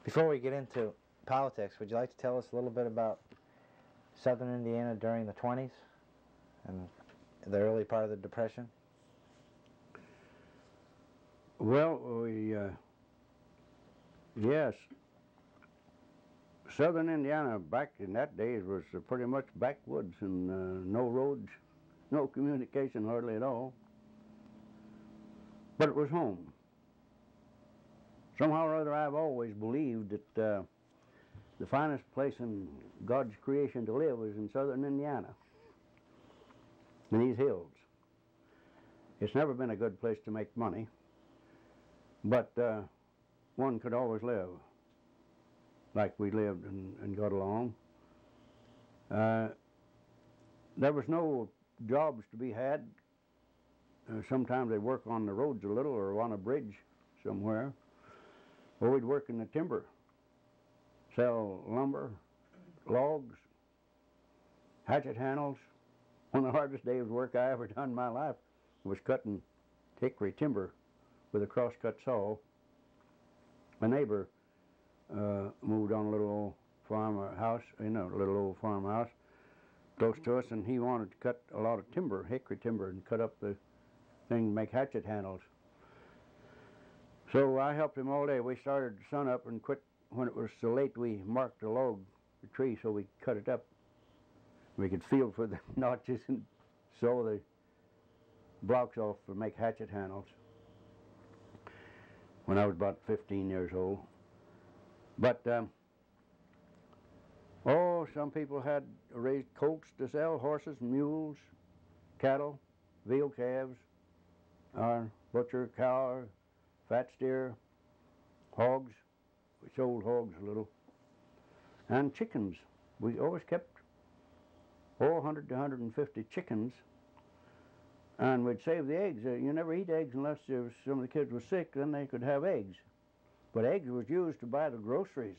Before we get into politics, would you like to tell us a little bit about Southern Indiana during the 20s and the early part of the Depression? Well, yes, Southern Indiana back in that days was pretty much backwoods and no roads, no communication hardly at all. But it was home. Somehow or other I've always believed that the finest place in God's creation to live is in Southern Indiana, in these hills. It's never been a good place to make money, but one could always live like we lived and got along. There was no jobs to be had. Sometimes they'd work on the roads a little or on a bridge somewhere. Or we'd work in the timber, sell lumber, logs, hatchet handles. One of the hardest days of work I ever done in my life was cutting hickory timber with a crosscut saw. My neighbor moved on a little old farmhouse, little old farmhouse close to us, and he wanted to cut a lot of timber, hickory timber, and cut up the thing to make hatchet handles. So I helped him all day. We started the sun up and quit when it was so late. We marked the log, the tree, so we cut it up. We could feel for the notches and sew the blocks off to make hatchet handles when I was about 15 years old. But, some people had raised colts to sell, horses, mules, cattle, veal calves, our butcher, cow, fat steer, hogs. We sold hogs a little. And chickens. We always kept 100 to 150 chickens. And we'd save the eggs. You never eat eggs unless some of the kids were sick, then they could have eggs. But eggs was used to buy the groceries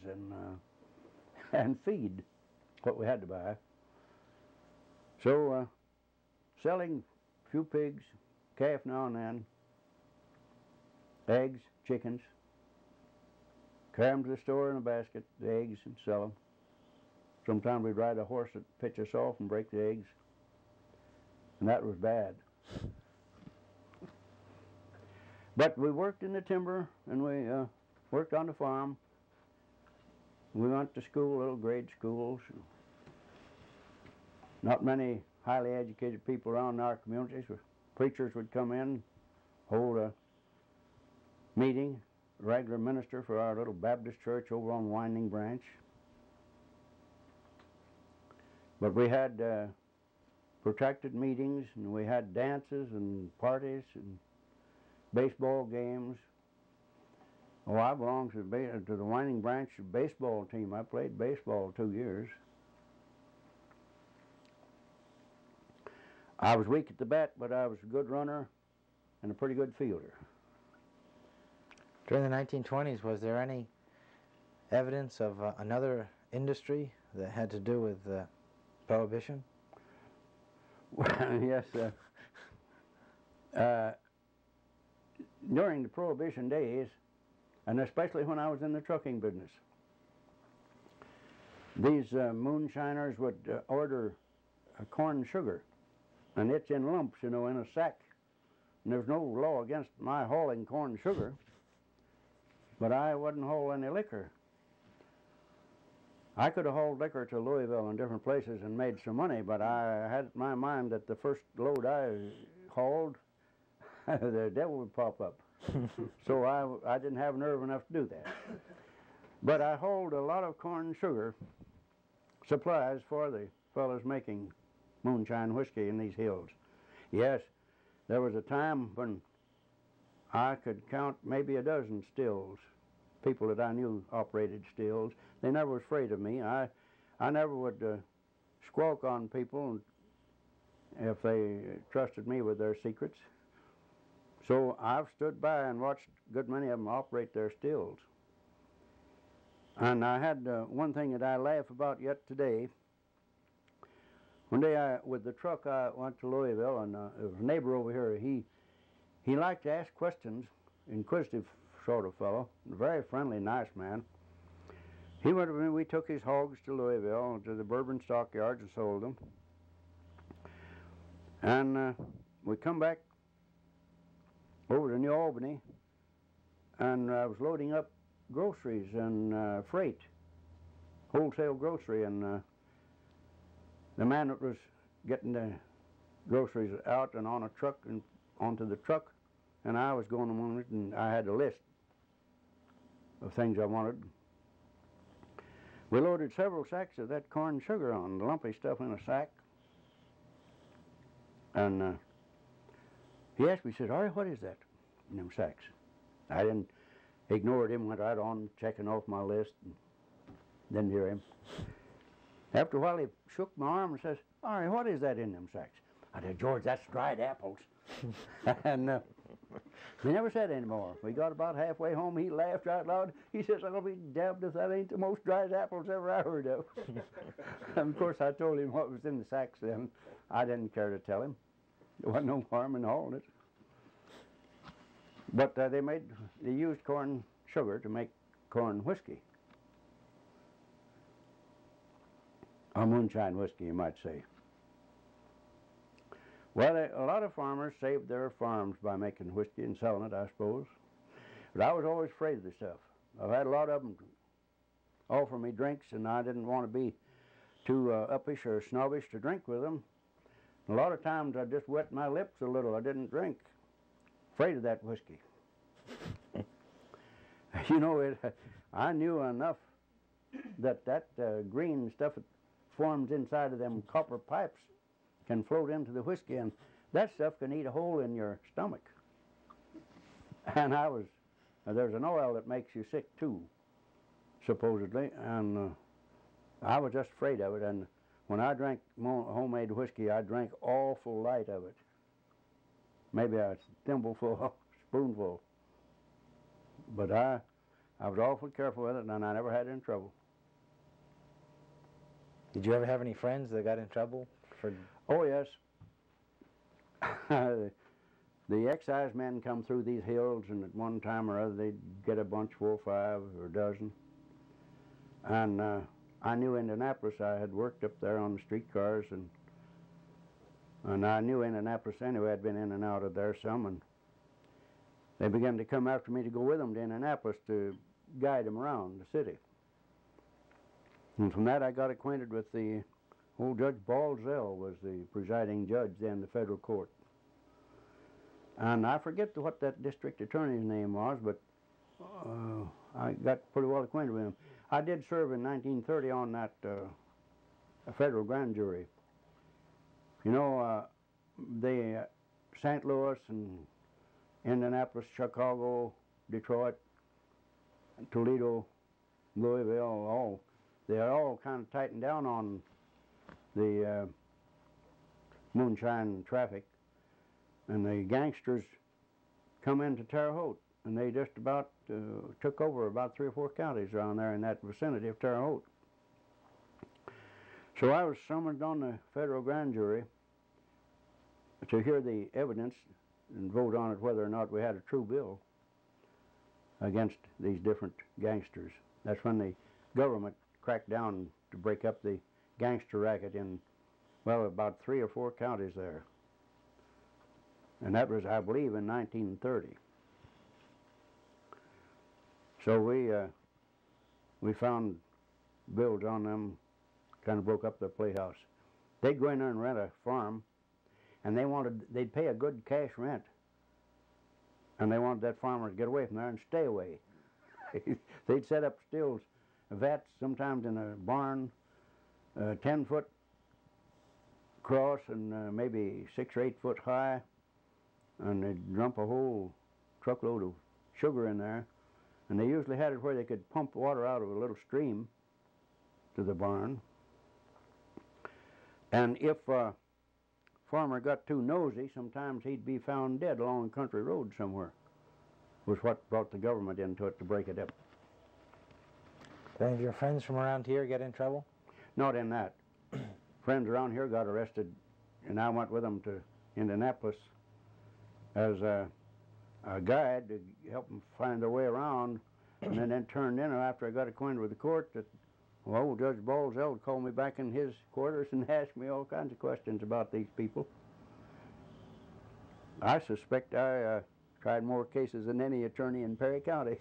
and feed what we had to buy. So selling a few pigs, calf now and then, eggs, chickens, carry them to the store in a basket, the eggs, and sell them. Sometimes we'd ride a horse that pitch us off and break the eggs, and that was bad. But we worked in the timber, and we worked on the farm. We went to school, little grade schools. Not many highly educated people around in our communities. Preachers would come in, hold a meeting, regular minister for our little Baptist church over on Winding Branch. But we had protracted meetings, and we had dances and parties and baseball games. Oh, I belonged to the Winding Branch baseball team. I played baseball 2 years. I was weak at the bat, but I was a good runner and a pretty good fielder. During the 1920s, was there any evidence of another industry that had to do with Prohibition? Well, yes. During the Prohibition days, and especially when I was in the trucking business, these moonshiners would order corn sugar, and it's in lumps, in a sack. And there's no law against my hauling corn sugar, but I wouldn't haul any liquor. I could have hauled liquor to Louisville and different places and made some money, but I had in my mind that the first load I hauled, the devil would pop up. So I didn't have nerve enough to do that. But I hauled a lot of corn sugar supplies for the fellows making moonshine whiskey in these hills. Yes, there was a time when I could count maybe a dozen stills, people that I knew operated stills. They never was afraid of me. I never would squawk on people if they trusted me with their secrets. So I've stood by and watched a good many of them operate their stills. And I had one thing that I laugh about yet today. One day with the truck I went to Louisville, and there was a neighbor over here. He liked to ask questions, inquisitive sort of fellow, a very friendly, nice man. He went. We took his hogs to Louisville, to the Bourbon stockyards, and sold them. And we come back over to New Albany, and I was loading up groceries and freight, wholesale grocery, and the man that was getting the groceries out and on a truck and onto the truck, and I was going on it, and I had a list of things I wanted. We loaded several sacks of that corn sugar on, the lumpy stuff in a sack. And he asked me, he said, "Ari, what is that in them sacks?" I didn't ignore him, went right on checking off my list, and didn't hear him. After a while, he shook my arm and says, "Ari, what is that in them sacks?" I said, "George, that's dried apples." And he never said any more. We got about halfway home, he laughed out loud. He says, "I'll be damned if that ain't the most dried apples ever I heard of." And of course, I told him what was in the sacks then. I didn't care to tell him. There wasn't no harm in hauling it. But they used corn sugar to make corn whiskey. Or moonshine whiskey, you might say. Well, a lot of farmers saved their farms by making whiskey and selling it, I suppose. But I was always afraid of the stuff. I've had a lot of them offer me drinks, and I didn't want to be too uppish or snobbish to drink with them. A lot of times I just wet my lips a little. I didn't drink. Afraid of that whiskey. You know, I knew enough that green stuff that forms inside of them copper pipes can float into the whiskey, and that stuff can eat a hole in your stomach. And there's an oil that makes you sick too, supposedly, and I was just afraid of it. And when I drank homemade whiskey, I drank awful light of it. Maybe a thimbleful, spoonful. But I was awful careful with it, and I never had any trouble. Did you ever have any friends that got in trouble for? Oh, yes. The excise men come through these hills, and at one time or other they'd get a bunch, 4 or 5 or a dozen. And I knew Indianapolis. I had worked up there on the streetcars, and I knew Indianapolis anyway. I'd been in and out of there some, and they began to come after me to go with them to Indianapolis to guide them around the city. And from that I got acquainted with the old Judge Balzell was the presiding judge then, the federal court. And I forget what that district attorney's name was, but I got pretty well acquainted with him. I did serve in 1930 on that federal grand jury. You know, the St. Louis and Indianapolis, Chicago, Detroit, Toledo, Louisville, they are all kind of tightened down on the moonshine traffic, and the gangsters come into Terre Haute, and they just about took over about 3 or 4 counties around there in that vicinity of Terre Haute. So I was summoned on the federal grand jury to hear the evidence and vote on it whether or not we had a true bill against these different gangsters. That's when the government cracked down to break up the gangster racket in, well, about 3 or 4 counties there. And that was, I believe, in 1930. So we found bills on them, kind of broke up their playhouse. They'd go in there and rent a farm, and they'd pay a good cash rent. And they wanted that farmer to get away from there and stay away. They'd set up stills, vats, sometimes in a barn, 10-foot across and maybe 6 or 8 foot high, and they'd dump a whole truckload of sugar in there. And they usually had it where they could pump water out of a little stream to the barn. And if a farmer got too nosy, sometimes he'd be found dead along a country road somewhere. Was what brought the government into it to break it up. Did any of your friends from around here get in trouble? Not in that. Friends around here got arrested, and I went with them to Indianapolis as a guide to help them find their way around, and then turned in after I got acquainted with the court that, well, Judge Balzell called me back in his quarters and asked me all kinds of questions about these people. I suspect I tried more cases than any attorney in Perry County.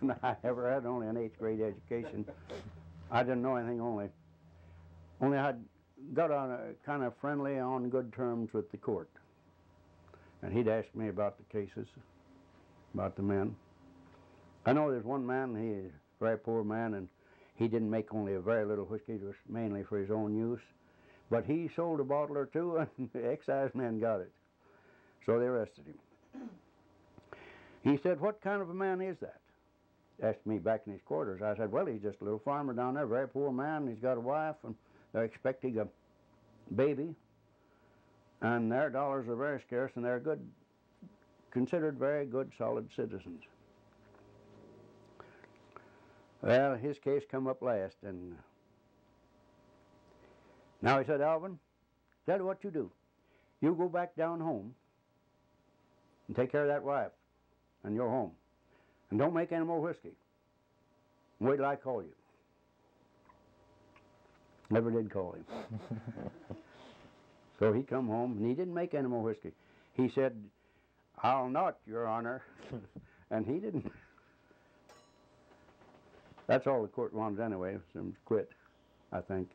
And I ever had only an 8th grade education. I didn't know anything only I'd got on a kind of friendly, on good terms with the court. And he'd ask me about the cases, about the men. I know there's one man, he's a very poor man, and he didn't make only a very little whiskey, it was mainly for his own use. But he sold a bottle or two, and the excise men got it. So they arrested him. He said, "What kind of a man is that?" Asked me back in his quarters. I said, "Well, he's just a little farmer down there, very poor man. He's got a wife, and they're expecting a baby. And their dollars are very scarce, and they're good, considered very good, solid citizens." Well, his case come up last, and now he said, "Alvin, tell you what you do. You go back down home and take care of that wife and your home. And don't make any more whiskey. Wait till I call you." Never did call him. So he come home, and he didn't make any more whiskey. He said, "I'll not, Your Honor." And he didn't. That's all the court wanted anyway, was him to quit, I think.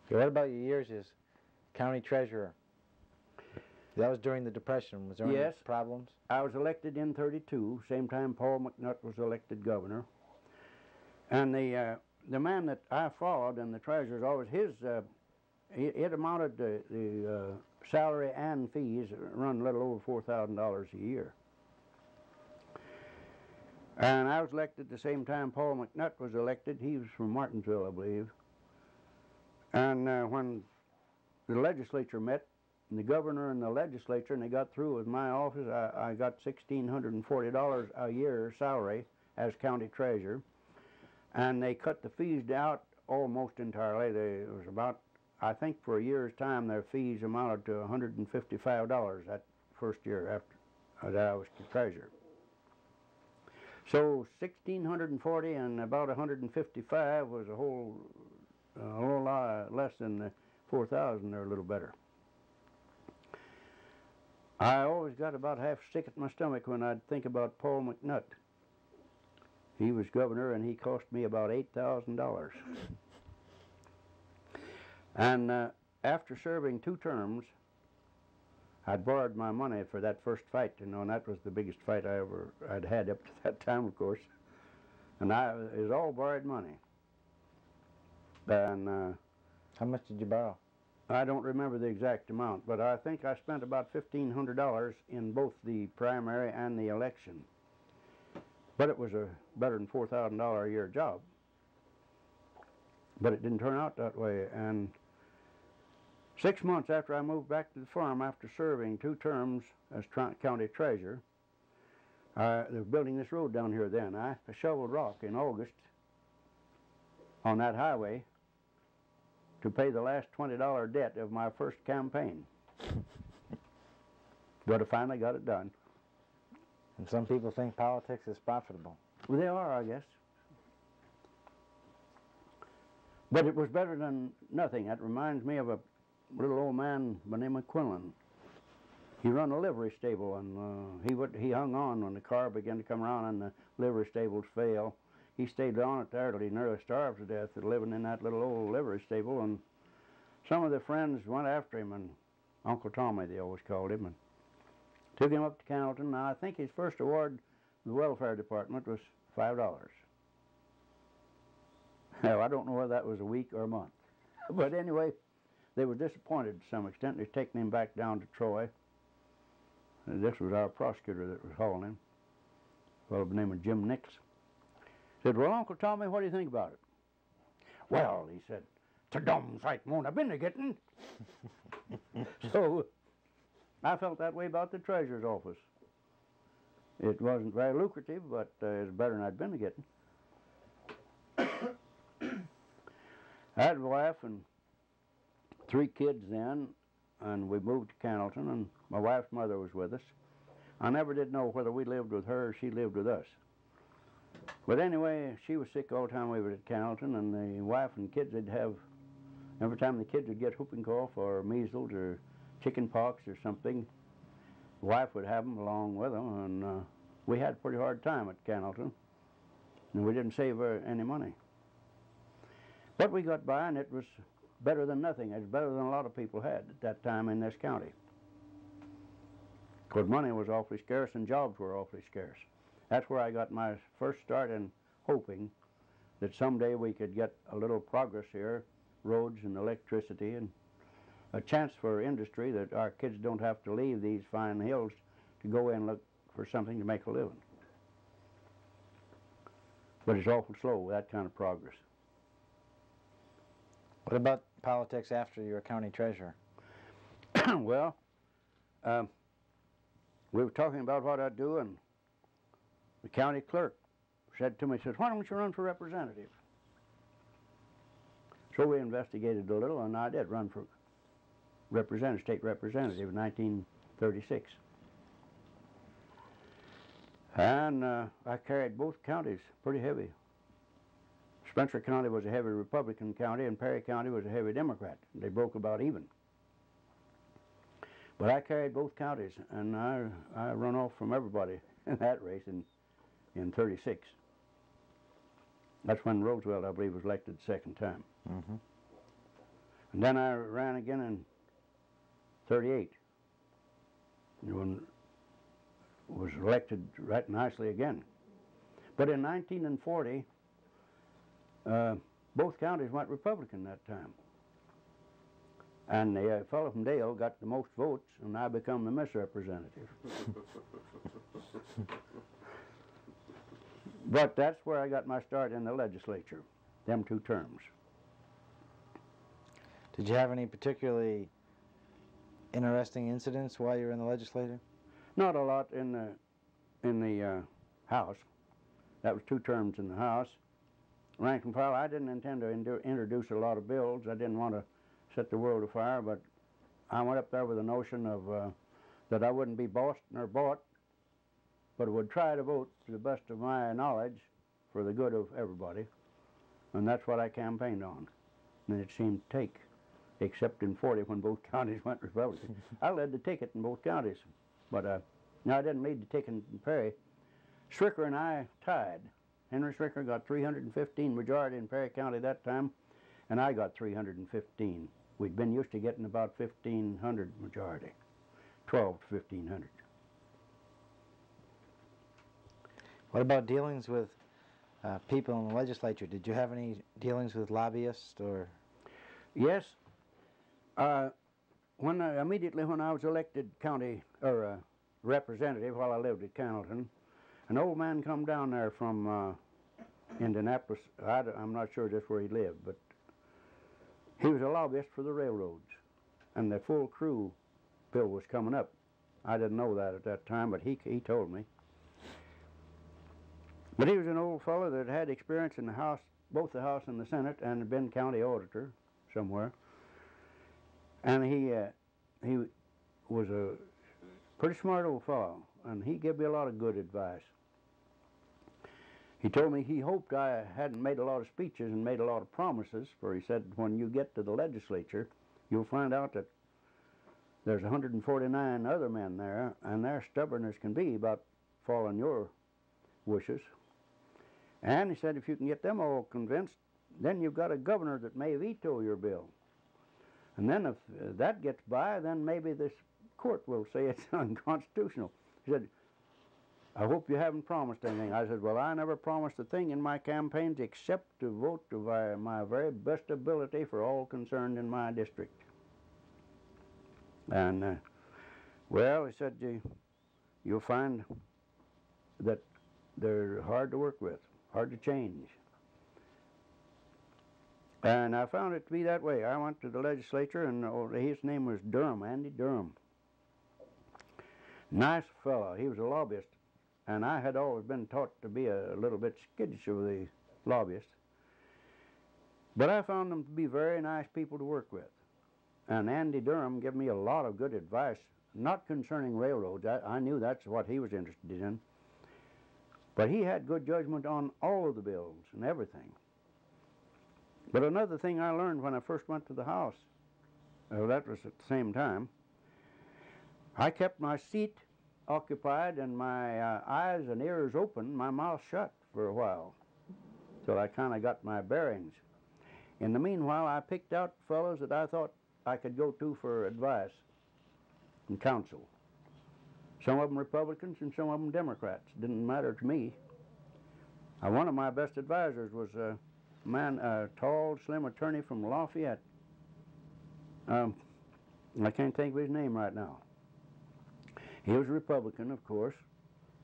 Okay, what about your years as county treasurer? That was during the Depression. Was there any problems? I was elected in '32, same time Paul McNutt was elected governor. And the man that I followed in the treasurer's office, it amounted to the salary and fees run a little over $4,000 a year. And I was elected the same time Paul McNutt was elected. He was from Martinsville, I believe. And when the legislature met, and the governor and the legislature, and they got through with my office, I got $1,640 a year salary as county treasurer. And they cut the fees down almost entirely. It was about, I think for a year's time, their fees amounted to $155 that first year after that I was treasurer. So 1,640 and about 155 was a whole lot less than the 4,000, or a little better. I always got about half sick at my stomach when I'd think about Paul McNutt. He was governor, and he cost me about $8,000. And after serving 2 terms, I'd borrowed my money for that first fight, you know, and that was the biggest fight I'd had up to that time, of course. And it was all borrowed money. And how much did you borrow? I don't remember the exact amount, but I think I spent about $1,500 in both the primary and the election. But it was a better than $4,000 a year job. But it didn't turn out that way. And 6 months after I moved back to the farm, after serving 2 terms as county treasurer, they were building this road down here then. I shoveled rock in August on that highway to pay the last $20 debt of my first campaign. But I finally got it done. And some people think politics is profitable. Well, they are, I guess. But it was better than nothing. That reminds me of a little old man by the name of Quinlan. He run a livery stable, and he hung on when the car began to come around and the livery stables failed. He stayed on it there till he nearly starved to death, living in that little old livery stable. And some of the friends went after him, and Uncle Tommy, they always called him, and took him up to Cannleton. Now, I think his first award to the welfare department was $5. Now, I don't know whether that was a week or a month. But anyway, they were disappointed to some extent. They'd taken him back down to Troy. And this was our prosecutor that was hauling him, a fellow by the name of Jim Nix. Said, "Well, Uncle Tommy, what do you think about it?" "Well," he said, "it's a dumb sight won't have been a getting." So I felt that way about the treasurer's office. It wasn't very lucrative, but it was better than I'd been a getting. I had a wife and 3 kids then, and we moved to Cannleton, and my wife's mother was with us. I never did know whether we lived with her or she lived with us. But anyway, she was sick all the time we were at Cannleton, and the wife and kids would have, every time the kids would get whooping cough or measles or chicken pox or something, the wife would have them along with them, and we had a pretty hard time at Cannleton, and we didn't save any money. But we got by, and it was better than nothing. It was better than a lot of people had at that time in this county. Because money was awfully scarce and jobs were awfully scarce. That's where I got my first start in hoping that someday we could get a little progress here, roads and electricity, and a chance for industry that our kids don't have to leave these fine hills to go in and look for something to make a living. But it's awful slow, that kind of progress. What about politics after you were county treasurer? Well, we were talking about what I'd do, and the county clerk said to me, he said, "Why don't you run for representative?" So we investigated a little, and I did run for state representative in 1936. And I carried both counties pretty heavy. Spencer County was a heavy Republican county, and Perry County was a heavy Democrat. They broke about even. But I carried both counties, and I run off from everybody in that race in 36. That's when Roosevelt, I believe, was elected the second time. Mm-hmm. And then I ran again in 38. When was elected right nicely again. But in 1940, both counties went Republican that time. And the fellow from Dale got the most votes, and I become the misrepresentative. But that's where I got my start in the legislature, them 2 terms. Did you have any particularly interesting incidents while you were in the legislature? Not a lot in the House. That was 2 terms in the House. Rank and file, I didn't intend to introduce a lot of bills. I didn't want to set the world afire, but I went up there with the notion of that I wouldn't be bossed nor bought, but would try to vote to the best of my knowledge for the good of everybody. And that's what I campaigned on. And it seemed to take, except in 40 when both counties went Republican. I led the ticket in both counties, but no, I didn't lead the ticket in Perry. Stricker and I tied. Henry Stricker got 315 majority in Perry County that time, and I got 315. We'd been used to getting about 1,500 majority, 12 to 1,500. What about dealings with people in the legislature? Did you have any dealings with lobbyists or? Yes. Immediately when I was elected county or representative while I lived at Cannleton, an old man come down there from Indianapolis. I'm not sure just where he lived, but he was a lobbyist for the railroads, and the full crew bill was coming up. I didn't know that at that time, but he told me. But he was an old fellow that had experience in the House, both the House and the Senate, and had been county auditor somewhere. And he was a pretty smart old fellow, and he gave me a lot of good advice. He told me he hoped I hadn't made a lot of speeches and made a lot of promises, for he said when you get to the legislature, you'll find out that there's 149 other men there, and they're stubborn as can be about following your wishes. And he said if you can get them all convinced, then you've got a governor that may veto your bill. And then if that gets by, then maybe this court will say it's unconstitutional. He said, I hope you haven't promised anything. I said, well, I never promised a thing in my campaigns except to vote to my very best ability for all concerned in my district. And, well, he said, you'll find that they're hard to work with, hard to change. And I found it to be that way. I went to the legislature, and his name was Durham, Andy Durham. Nice fellow. He was a lobbyist. And I had always been taught to be a little bit skittish of the lobbyists. But I found them to be very nice people to work with. And Andy Durham gave me a lot of good advice, not concerning railroads. I knew that's what he was interested in. But he had good judgment on all of the bills and everything. But another thing I learned when I first went to the House, that was at the same time, I kept my seat occupied and my eyes and ears open, my mouth shut for a while, till I kind of got my bearings. In the meanwhile, I picked out fellows that I thought I could go to for advice and counsel. Some of them Republicans and some of them Democrats. Didn't matter to me. One of my best advisors was a man, a tall, slim attorney from Lafayette. I can't think of his name right now. He was a Republican, of course,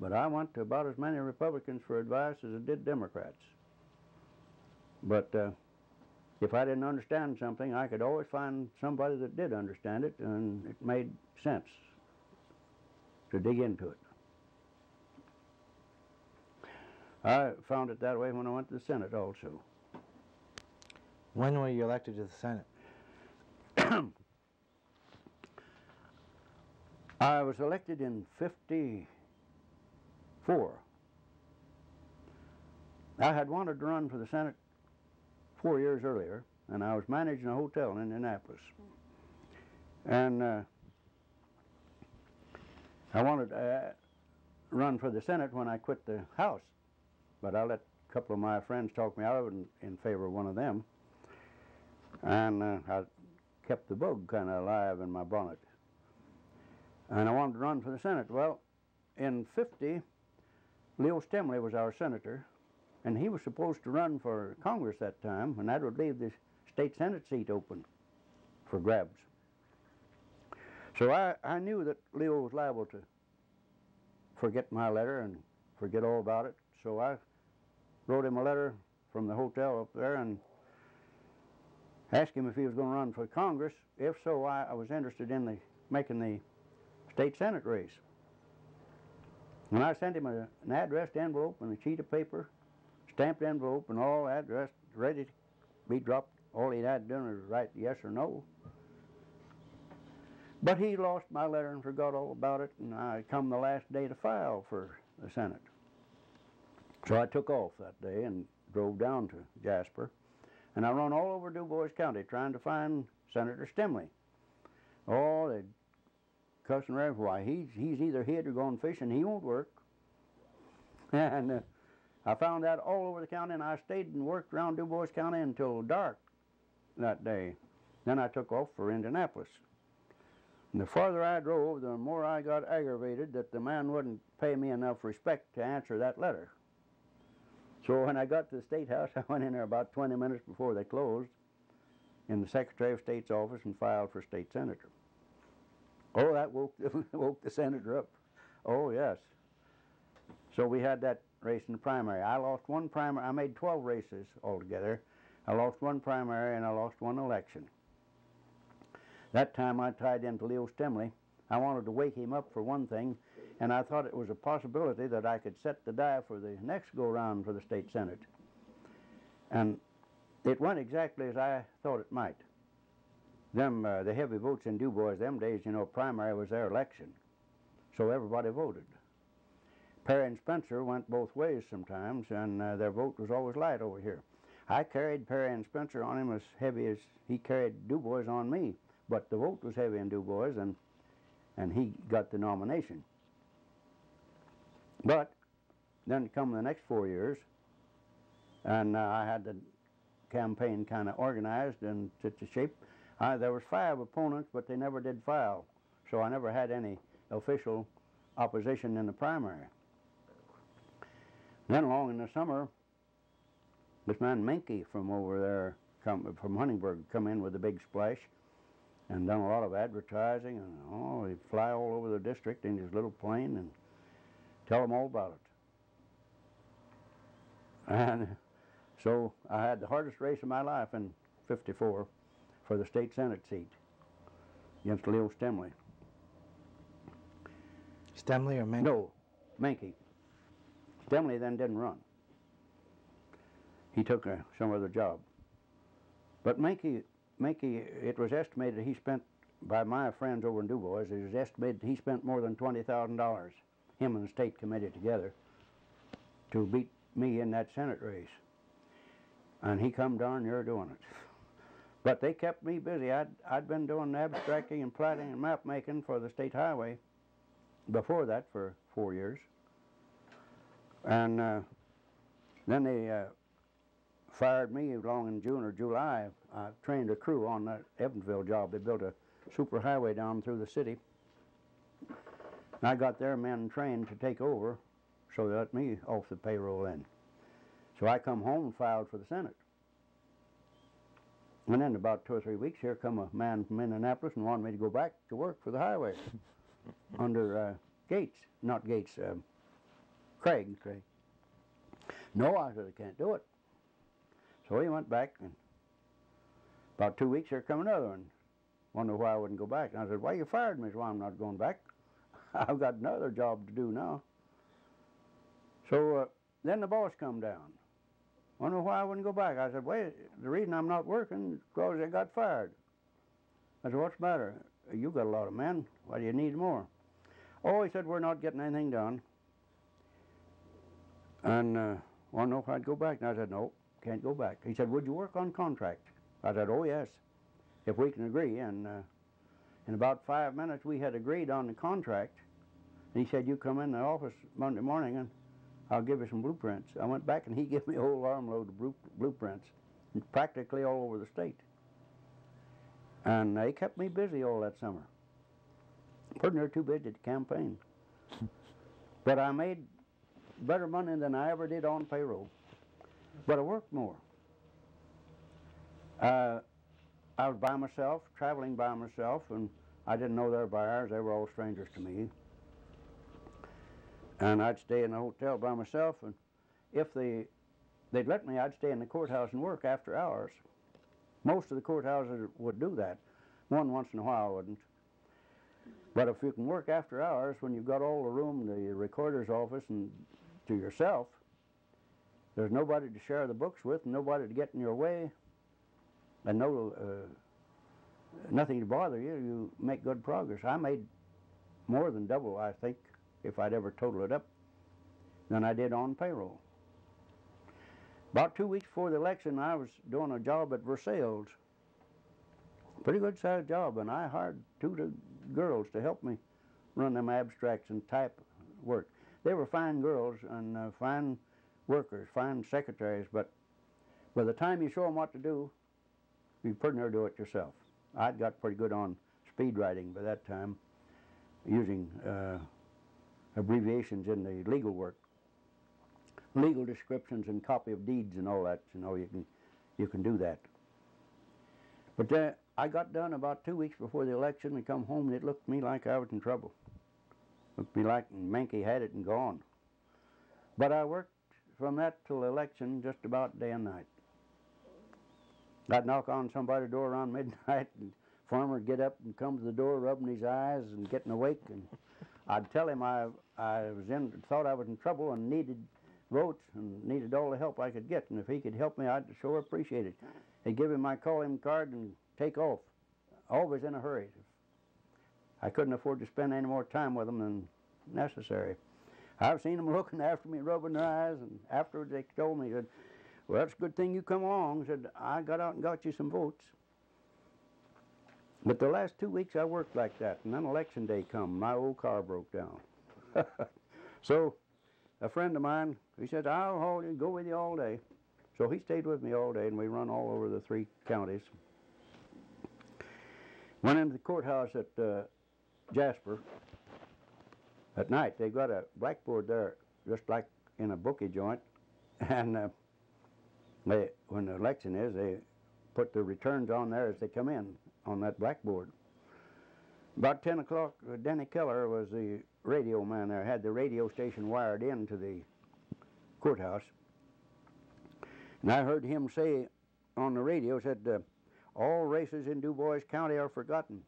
but I went to about as many Republicans for advice as I did Democrats. But if I didn't understand something, I could always find somebody that did understand it, and it made sense to dig into it. I found it that way when I went to the Senate also. When were you elected to the Senate? I was elected in '54. I had wanted to run for the Senate 4 years earlier, and I was managing a hotel in Indianapolis. And I wanted to run for the Senate when I quit the House, but I let a couple of my friends talk me out of it in favor of one of them. And I kept the bug kind of alive in my bonnet. And I wanted to run for the Senate. Well, in '50, Leo Stemley was our senator, and he was supposed to run for Congress that time, and that would leave the state Senate seat open for grabs. So I knew that Leo was liable to forget my letter and forget all about it. So I wrote him a letter from the hotel up there and asked him if he was going to run for Congress. If so, I was interested in making the state Senate race. And I sent him an addressed envelope and a sheet of paper, stamped envelope and all addressed, ready to be dropped. All he had done was write yes or no. But he lost my letter and forgot all about it, and I come the last day to file for the Senate. So I took off that day and drove down to Jasper, and I run all over DuBois County trying to find Senator Stemley. Oh, they'd cuss and rave. Why, he's either hid or gone fishing. He won't work. And I found that all over the county, and I stayed and worked around DuBois County until dark that day. Then I took off for Indianapolis. And the farther I drove, the more I got aggravated that the man wouldn't pay me enough respect to answer that letter. So when I got to the State House, I went in there about 20 minutes before they closed in the Secretary of State's office and filed for state senator. Oh, that woke the senator up. Oh, yes. So we had that race in the primary. I lost one primary. I made 12 races altogether. I lost one primary and I lost one election. That time I tied into Leo Stemley. I wanted to wake him up for one thing, and I thought it was a possibility that I could set the die for the next go-round for the state Senate. And it went exactly as I thought it might. The heavy votes in DuBois them days, you know, primary was their election, so everybody voted. Perry and Spencer went both ways sometimes, and their vote was always light over here. I carried Perry and Spencer on him as heavy as he carried DuBois on me, but the vote was heavy in DuBois, and he got the nomination. But then come the next 4 years, and I had the campaign kind of organized and set to shape. There was 5 opponents, but they never did file, so I never had any official opposition in the primary. Then along in the summer, this man Menke from over there, from Huntingburg, come in with a big splash and done a lot of advertising, and he'd fly all over the district in his little plane and tell them all about it. And so I had the hardest race of my life in '54 for the state Senate seat against Leo Stemley. Stemley or Menke? No, Menke. Stemley then didn't run. He took some other job. But Menke Mickey, it was estimated he spent, by my friends over in DuBois, it was estimated he spent more than $20,000, him and the state committee together, to beat me in that Senate race. And he come darn near doing it. But they kept me busy. I'd been doing abstracting and platting and map making for the state highway before that for 4 years. And then they fired me along in June or July. I trained a crew on that Evansville job. They built a super highway down through the city. And I got their men trained to take over, so they let me off the payroll then. So I come home and filed for the Senate. And then about 2 or 3 weeks, here come a man from Indianapolis and wanted me to go back to work for the highway under Gates, not Gates, Craig. No, I said, I can't do it. So he went back, and about 2 weeks, here come another one. Wondered why I wouldn't go back. And I said, why you fired me? Well, I'm not going back. I've got another job to do now. So then the boss come down. Wonder why I wouldn't go back. I said, wait, the reason I'm not working is because I got fired. I said, what's the matter? You got a lot of men. Why do you need more? Oh, he said, we're not getting anything done. And want to know if I'd go back. And I said, no, can't go back. He said, would you work on contract? I said, oh, yes, if we can agree. And in about 5 minutes, we had agreed on the contract. And he said, you come in the office Monday morning and I'll give you some blueprints. I went back and he gave me a whole armload of blueprints, practically all over the state. And they kept me busy all that summer. Pretty near too busy to campaign. But I made better money than I ever did on payroll. But I worked more. I was by myself, traveling by myself, and I didn't know their buyers. They were all strangers to me. And I'd stay in the hotel by myself, and if they'd let me, I'd stay in the courthouse and work after hours. Most of the courthouses would do that. One once in a while wouldn't. But if you can work after hours, when you've got all the room, the recorder's office, and to yourself, there's nobody to share the books with, and nobody to get in your way, and nothing to bother you, you make good progress. I made more than double, I think, if I'd ever total it up, than I did on payroll. About 2 weeks before the election, I was doing a job at Versailles. Pretty good sized job, and I hired two girls to help me run them abstracts and type work. They were fine girls and fine workers, fine secretaries, but by the time you show them what to do, you pretty near do it yourself. I'd got pretty good on speed writing by that time, using abbreviations in the legal work, legal descriptions and copy of deeds and all that. You know, you can do that. But I got done about 2 weeks before the election and come home, and it looked to me like I was in trouble. Looked to me like Mankey had it and gone. But I worked from that till the election just about day and night. I'd knock on somebody's door around midnight, and the farmer would get up and come to the door, rubbing his eyes and getting awake, and I'd tell him I thought I was in trouble and needed votes and needed all the help I could get, and if he could help me, I'd sure appreciate it. He'd give him my call-in card and take off, always in a hurry. I couldn't afford to spend any more time with them than necessary. I've seen them looking after me, rubbing their eyes, and afterwards they told me, said, well, it's a good thing you come along. Said, I got out and got you some votes. But the last 2 weeks I worked like that, and then election day come, my old car broke down. So a friend of mine, he said, I'll hold you, go with you all day. So he stayed with me all day, and we run all over the 3 counties. Went into the courthouse at Jasper. At night, they've got a blackboard there, just like in a bookie joint, and when the election is, they put the returns on there as they come in on that blackboard. About 10 o'clock, Denny Keller was the radio man there, had the radio station wired into the courthouse. And I heard him say on the radio, said, all races in DuBois County are forgotten.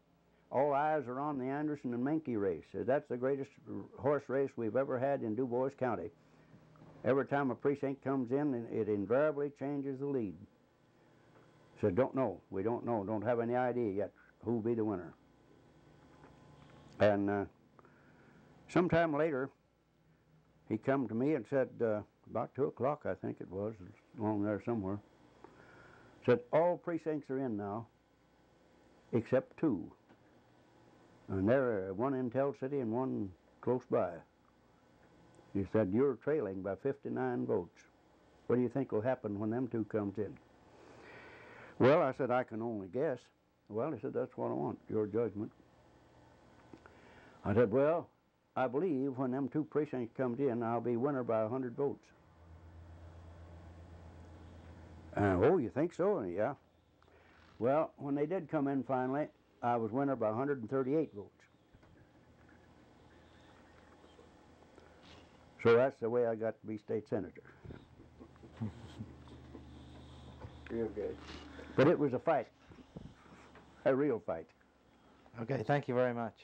All eyes are on the Anderson and Mankey race. That's the greatest horse race we've ever had in DuBois County. Every time a precinct comes in, it invariably changes the lead. Said, don't know. We don't know. Don't have any idea yet who'll be the winner. And sometime later, he come to me and said, about 2 o'clock, I think it was, along there somewhere, said, all precincts are in now, except 2. And there, one in Tell City and one close by. He said, you're trailing by 59 votes. What do you think will happen when them 2 comes in? Well, I said, I can only guess. Well, he said, that's what I want, your judgment. I said, well, I believe when them 2 precincts comes in, I'll be winner by 100 votes. Oh, you think so? Yeah. Well, when they did come in finally, I was winner by 138 votes. So that's the way I got to be state senator. Real good. But it was a fight, a real fight. Okay, thank you very much.